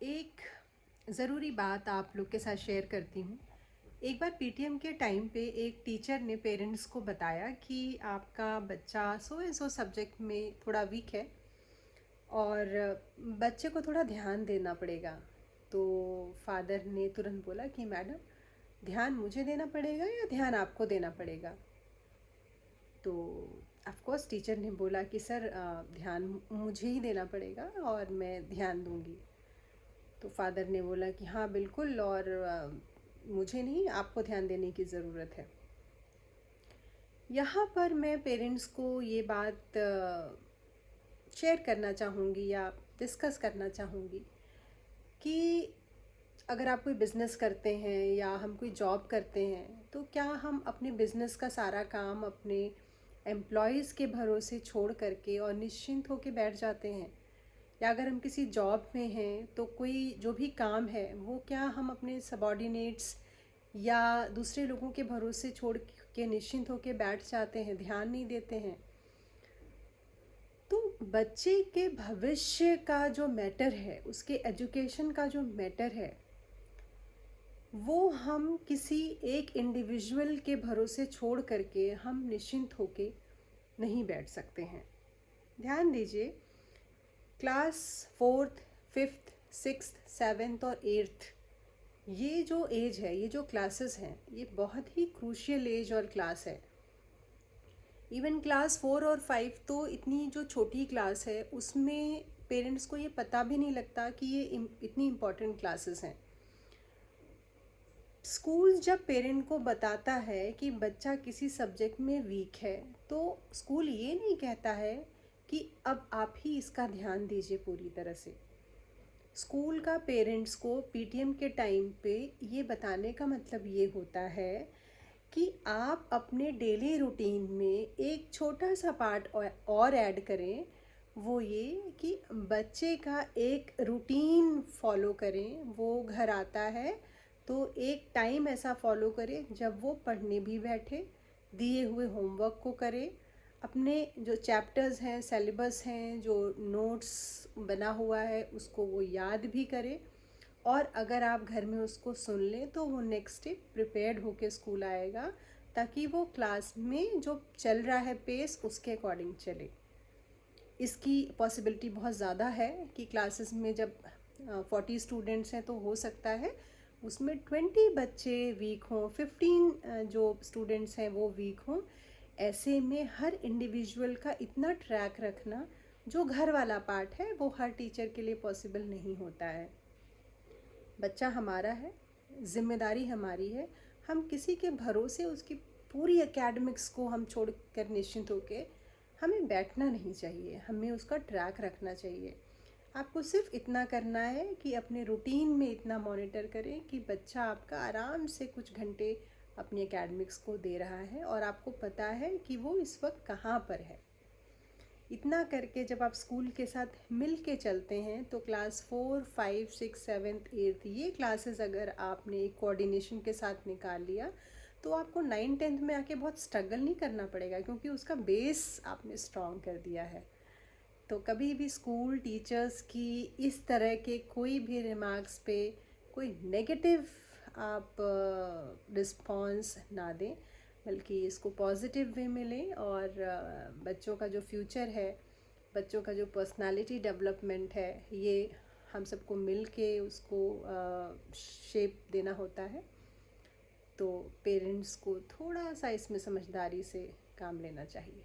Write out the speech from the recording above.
एक ज़रूरी बात आप लोग के साथ शेयर करती हूँ। एक बार पीटीएम के टाइम पे एक टीचर ने पेरेंट्स को बताया कि आपका बच्चा सो एंड सो सब्जेक्ट में थोड़ा वीक है और बच्चे को थोड़ा ध्यान देना पड़ेगा। तो फादर ने तुरंत बोला कि मैडम, ध्यान मुझे देना पड़ेगा या ध्यान आपको देना पड़ेगा? तो ऑफ कोर्स टीचर ने बोला कि सर, ध्यान मुझे ही देना पड़ेगा और मैं ध्यान दूंगी। तो फादर ने बोला कि हाँ बिल्कुल, और मुझे नहीं, आपको ध्यान देने की ज़रूरत है। यहाँ पर मैं पेरेंट्स को ये बात शेयर करना चाहूँगी या डिस्कस करना चाहूँगी कि अगर आप कोई बिज़नेस करते हैं या हम कोई जॉब करते हैं, तो क्या हम अपने बिज़नेस का सारा काम अपने एम्प्लॉयज़ के भरोसे छोड़ करके और निश्चिंत होकर बैठ जाते हैं? या अगर हम किसी जॉब में हैं तो कोई जो भी काम है वो क्या हम अपने सबॉर्डिनेट्स या दूसरे लोगों के भरोसे छोड़ के निश्चिंत होकर बैठ जाते हैं, ध्यान नहीं देते हैं? तो बच्चे के भविष्य का जो मैटर है, उसके एजुकेशन का जो मैटर है, वो हम किसी एक इंडिविजुअल के भरोसे छोड़ करके हम निश्चिंत होके नहीं बैठ सकते हैं। ध्यान दीजिए, class 4th, 5th, 6th, 7th और 8th, ये जो एज है, ये जो क्लासेस हैं, ये बहुत ही क्रूशियल एज और क्लास है। इवन क्लास 4 और 5 तो इतनी जो छोटी क्लास है उसमें पेरेंट्स को ये पता भी नहीं लगता कि ये इतनी इम्पॉर्टेंट क्लासेस हैं। स्कूल जब पेरेंट को बताता है कि बच्चा किसी सब्जेक्ट में वीक है, तो स्कूल ये नहीं कहता है कि अब आप ही इसका ध्यान दीजिए पूरी तरह से। स्कूल का पेरेंट्स को पीटीएम के टाइम पे ये बताने का मतलब ये होता है कि आप अपने डेली रूटीन में एक छोटा सा पार्ट और ऐड करें। वो ये कि बच्चे का एक रूटीन फॉलो करें। वो घर आता है तो एक टाइम ऐसा फॉलो करें जब वो पढ़ने भी बैठे, दिए हुए होमवर्क को करे, अपने जो चैप्टर्स हैं, सिलेबस हैं, जो नोट्स बना हुआ है उसको वो याद भी करे, और अगर आप घर में उसको सुन लें तो वो नेक्स्ट डे प्रिपेयर्ड होके स्कूल आएगा, ताकि वो क्लास में जो चल रहा है पेस उसके अकॉर्डिंग चले। इसकी पॉसिबिलिटी बहुत ज़्यादा है कि क्लासेस में जब 40 स्टूडेंट्स हैं तो हो सकता है उसमें 20 बच्चे वीक हों, 15 जो स्टूडेंट्स हैं वो वीक हों। ऐसे में हर इंडिविजुअल का इतना ट्रैक रखना, जो घर वाला पार्ट है, वो हर टीचर के लिए पॉसिबल नहीं होता है। बच्चा हमारा है, जिम्मेदारी हमारी है। हम किसी के भरोसे उसकी पूरी एकेडमिक्स को हम छोड़ कर निश्चिंत होकर हमें बैठना नहीं चाहिए, हमें उसका ट्रैक रखना चाहिए। आपको सिर्फ इतना करना है कि अपने रूटीन में इतना मॉनिटर करें कि बच्चा आपका आराम से कुछ घंटे अपनी एकेडमिक्स को दे रहा है और आपको पता है कि वो इस वक्त कहाँ पर है। इतना करके जब आप स्कूल के साथ मिल के चलते हैं तो क्लास 4, 5, 6, 7, 8 ये क्लासेस अगर आपने एक कोऑर्डिनेशन के साथ निकाल लिया तो आपको 9, 10th में आके बहुत स्ट्रगल नहीं करना पड़ेगा, क्योंकि उसका बेस आपने स्ट्रॉन्ग कर दिया है। तो कभी भी स्कूल टीचर्स की इस तरह के कोई भी रिमार्क्स पे कोई नेगेटिव आप रिस्पॉन्स ना दें, बल्कि इसको पॉजिटिव वे में लें और बच्चों का जो फ्यूचर है, बच्चों का जो पर्सनालिटी डेवलपमेंट है, ये हम सबको मिल के उसको शेप देना होता है। तो पेरेंट्स को थोड़ा सा इसमें समझदारी से काम लेना चाहिए।